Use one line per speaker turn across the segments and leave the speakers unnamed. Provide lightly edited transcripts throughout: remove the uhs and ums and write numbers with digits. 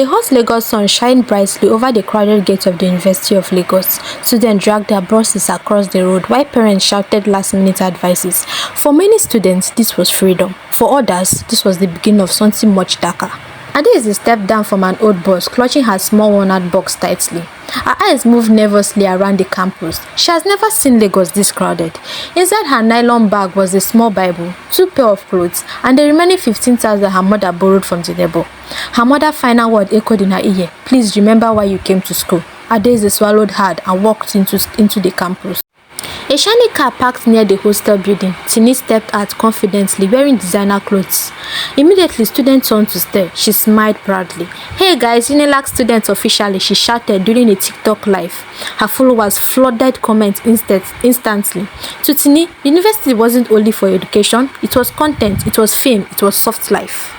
The hot Lagos sun shined brightly over the crowded gates of the University of Lagos. Students dragged their buses across the road while parents shouted last-minute advices. For many students, this was freedom. For others, this was the beginning of something much darker. Adaeze stepped down from an old bus, clutching her small walnut box tightly. Her eyes moved nervously around the campus. She has never seen Lagos this crowded. Inside her nylon bag was a small Bible, 2 pairs of clothes, and the remaining 15,000 her mother borrowed from the neighbor. Her mother's final word echoed in her ear, "Please remember why you came to school." Adaeze swallowed hard and walked into the campus. A shiny car parked near the hostel building. Tini stepped out confidently, wearing designer clothes. Immediately, students turned to stare. She smiled proudly. "Hey guys, UNILAG students officially," she shouted during a TikTok live. Her followers flooded comments instantly. To Tini, university wasn't only for education, it was content, it was fame, it was soft life.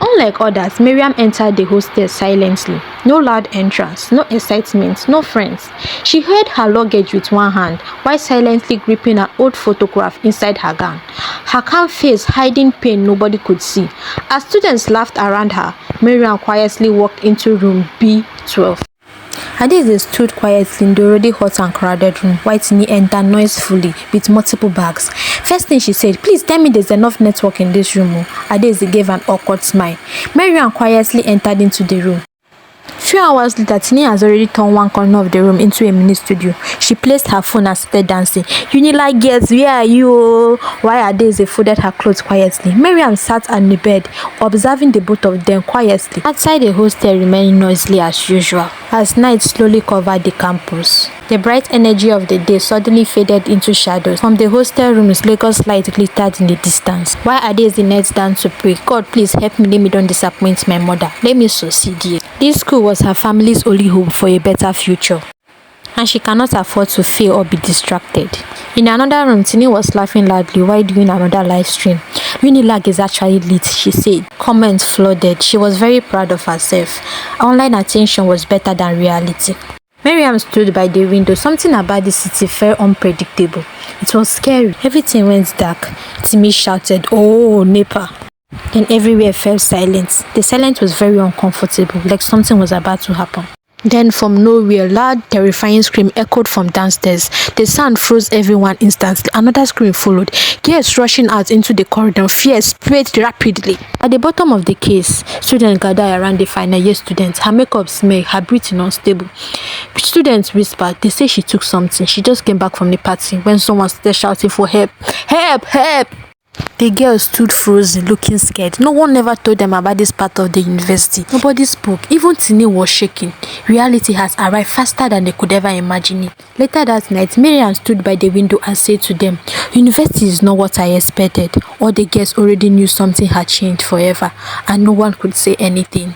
Unlike others, Miriam entered the hostel silently. No loud entrance, no excitement, no friends. She held her luggage with one hand while silently gripping an old photograph inside her gown. Her calm face hiding pain nobody could see. As students laughed around her, Miriam quietly walked into room B12. Adaeze stood quietly in the already hot and crowded room while Tini entered noisefully with multiple bags. First thing she said, "Please tell me there's enough network in this room." Adaeze gave an awkward smile. Mariam quietly entered into the room. Few hours later, Tini has already turned one corner of the room into a mini studio. She placed her phone and started dancing. "UNILAG girls, where are you?" While Adaeze folded her clothes quietly. Mariam sat on the bed, observing the both of them quietly. Outside the hostel remained noisily as usual, as night slowly covered the campus. The bright energy of the day suddenly faded into shadows. From the hostel rooms, Lagos light glittered in the distance. While Adaeze knelt down to pray, "God, please help me, let me don't disappoint my mother. Let me succeed here." This school was her family's only hope for a better future, and she cannot afford to fail or be distracted. In another room, Tini was laughing loudly while doing another live stream. "UNILAG is actually lit," she said. Comments flooded. She was very proud of herself. Online attention was better than reality. Miriam stood by the window. Something about the city felt unpredictable. It was scary. Everything went dark. Timi shouted, "Oh, NEPA." Then everywhere fell silent. The silence was very uncomfortable, like something was about to happen. Then from nowhere, loud, terrifying scream echoed from downstairs. The sound froze everyone instantly. Another scream followed. Girls rushing out into the corridor. Fear spread rapidly. At the bottom of the case, students gathered around the final year student. Her makeup smelled, her breathing unstable. Students whispered. They say she took something. She just came back from the party when someone started shouting for help. "Help! Help!" The girls stood frozen, looking scared. No one ever told them about this part of the university. Nobody spoke. Even Tini was shaking. Reality has arrived faster than they could ever imagine it. Later that night, Miriam stood by the window and said to them, "University is not what I expected." All the girls already knew something had changed forever, and no one could say anything.